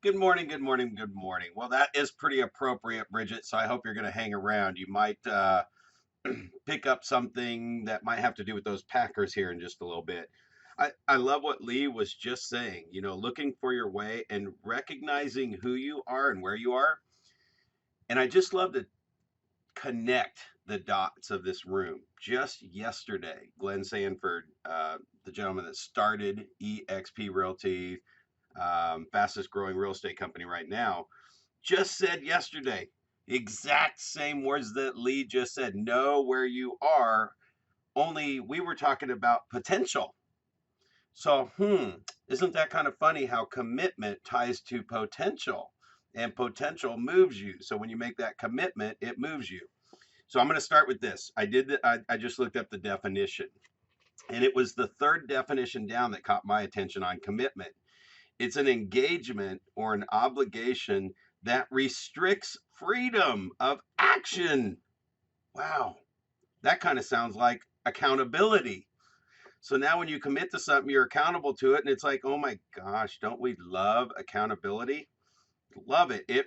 Good morning, good morning, good morning. Well, that is pretty appropriate, Bridget. So I hope you're going to hang around. You might pick up something that might have to do with those Packers here in just a little bit. I love what Lee was just saying, looking for your way and recognizing who you are and where you are. And I just love to connect the dots of this room. Just yesterday, Glenn Sanford, the gentleman that started EXP Realty, fastest growing real estate company right now, just said yesterday, exact same words that Lee just said. Know where you are. Only we were talking about potential. So, isn't that kind of funny how commitment ties to potential and potential moves you? So when you make that commitment, it moves you. So I'm going to start with this. I just looked up the definition, and it was the third definition down that caught my attention on commitment. It's an engagement or an obligation that restricts freedom of action. Wow, that kind of sounds like accountability. So now when you commit to something, you're accountable to it, and it's like, oh my gosh, don't we love accountability? Love it. It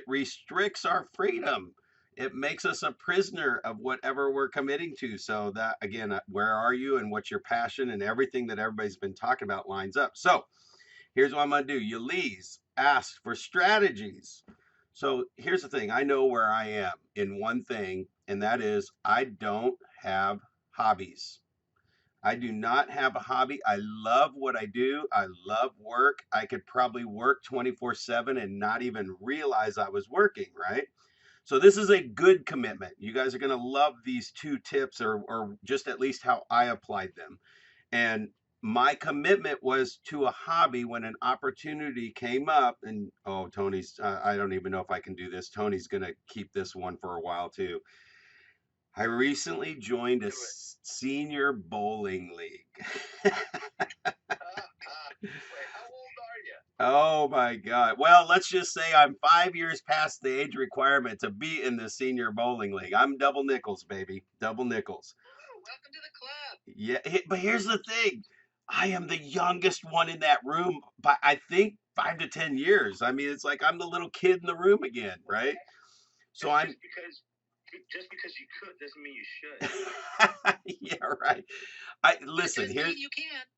restricts our freedom. It makes us a prisoner of whatever we're committing to. So that again, where are you and what's your passion, and everything that everybody's been talking about lines up. So here's what I'm going to do. Ulysses asked for strategies. So here's the thing. I know where I am in one thing, and that is I don't have hobbies. I do not have a hobby. I love what I do. I love work. I could probably work 24/7 and not even realize I was working, right? So this is a good commitment. You guys are going to love these two tips, or just at least how I applied them. And my commitment was to a hobby when an opportunity came up. And oh, Tony's, I don't even know if I can do this. Tony's going to keep this one for a while too. I recently joined a senior bowling league. Oh my God. Well, let's just say I'm 5 years past the age requirement to be in the senior bowling league. I'm double nickels, baby. Double nickels. Yeah, but here's the thing. I am the youngest one in that room by I think 5 to 10 years. I mean, it's like I'm the little kid in the room again, right? So I'm yeah, right. I listen,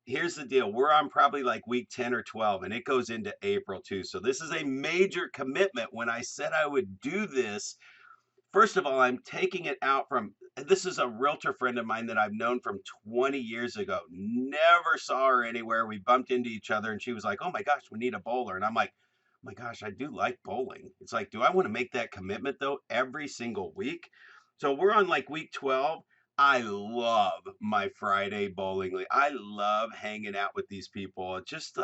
here's the deal. We're on probably like week 10 or 12, and it goes into April too. So this is a major commitment. When I said I would do this, first of all, I'm taking it out from this is a realtor friend of mine that I've known from 20 years ago. Never saw her anywhere. We bumped into each other and she was like, "Oh my gosh, we need a bowler." And I'm like, "Oh my gosh, I do like bowling." It's like, do I want to make that commitment though every single week? So we're on like week 12. I love my Friday bowling league. I love hanging out with these people. Just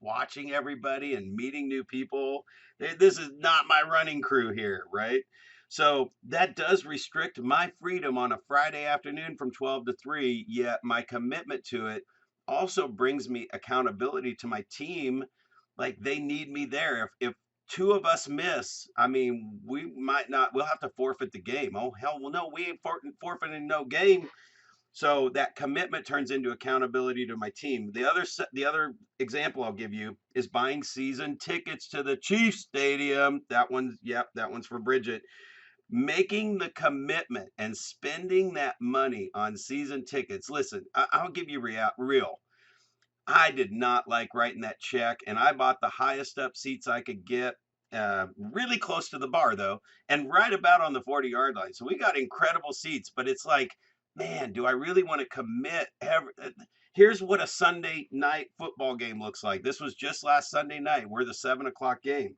watching everybody and meeting new people. This is not my running crew here, right? So that does restrict my freedom on a Friday afternoon from 12 to 3, yet my commitment to it also brings me accountability to my team. Like they need me there. If two of us miss, I mean, we might not, we'll have to forfeit the game. Oh, hell, well, no, we ain't forfeiting no game. So that commitment turns into accountability to my team. The other example I'll give you is buying season tickets to the Chiefs Stadium. That one's for Bridget. Making the commitment and spending that money on season tickets. Listen, I'll give you real. I did not like writing that check, and I bought the highest up seats I could get, really close to the bar though, and right about on the 40-yard line. So we got incredible seats, but it's like, man, do I really want to commit? Here's what a Sunday night football game looks like. This was just last Sunday night. We're the 7 o'clock game.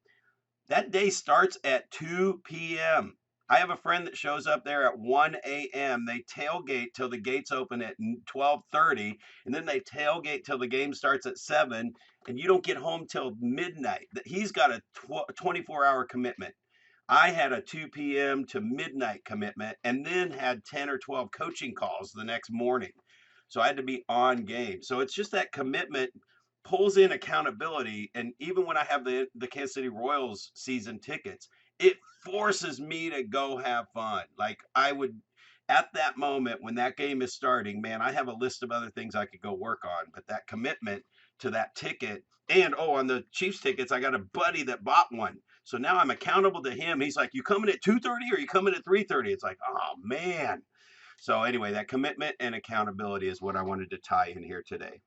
That day starts at 2 p.m. I have a friend that shows up there at 1 a.m. They tailgate till the gates open at 12:30, and then they tailgate till the game starts at 7, and you don't get home till midnight. He's got a 24-hour commitment. I had a 2 p.m. to midnight commitment and then had 10 or 12 coaching calls the next morning. So I had to be on game. So it's just that commitment pulls in accountability. And even when I have the Kansas City Royals season tickets, it forces me to go have fun. Like I would, at that moment when that game is starting, man, I have a list of other things I could go work on, but that commitment to that ticket, and oh, on the Chiefs tickets, I got a buddy that bought one. So now I'm accountable to him. He's like, "You coming at 2:30 or you coming at 3:30?" It's like, "Oh man." So anyway, that commitment and accountability is what I wanted to tie in here today.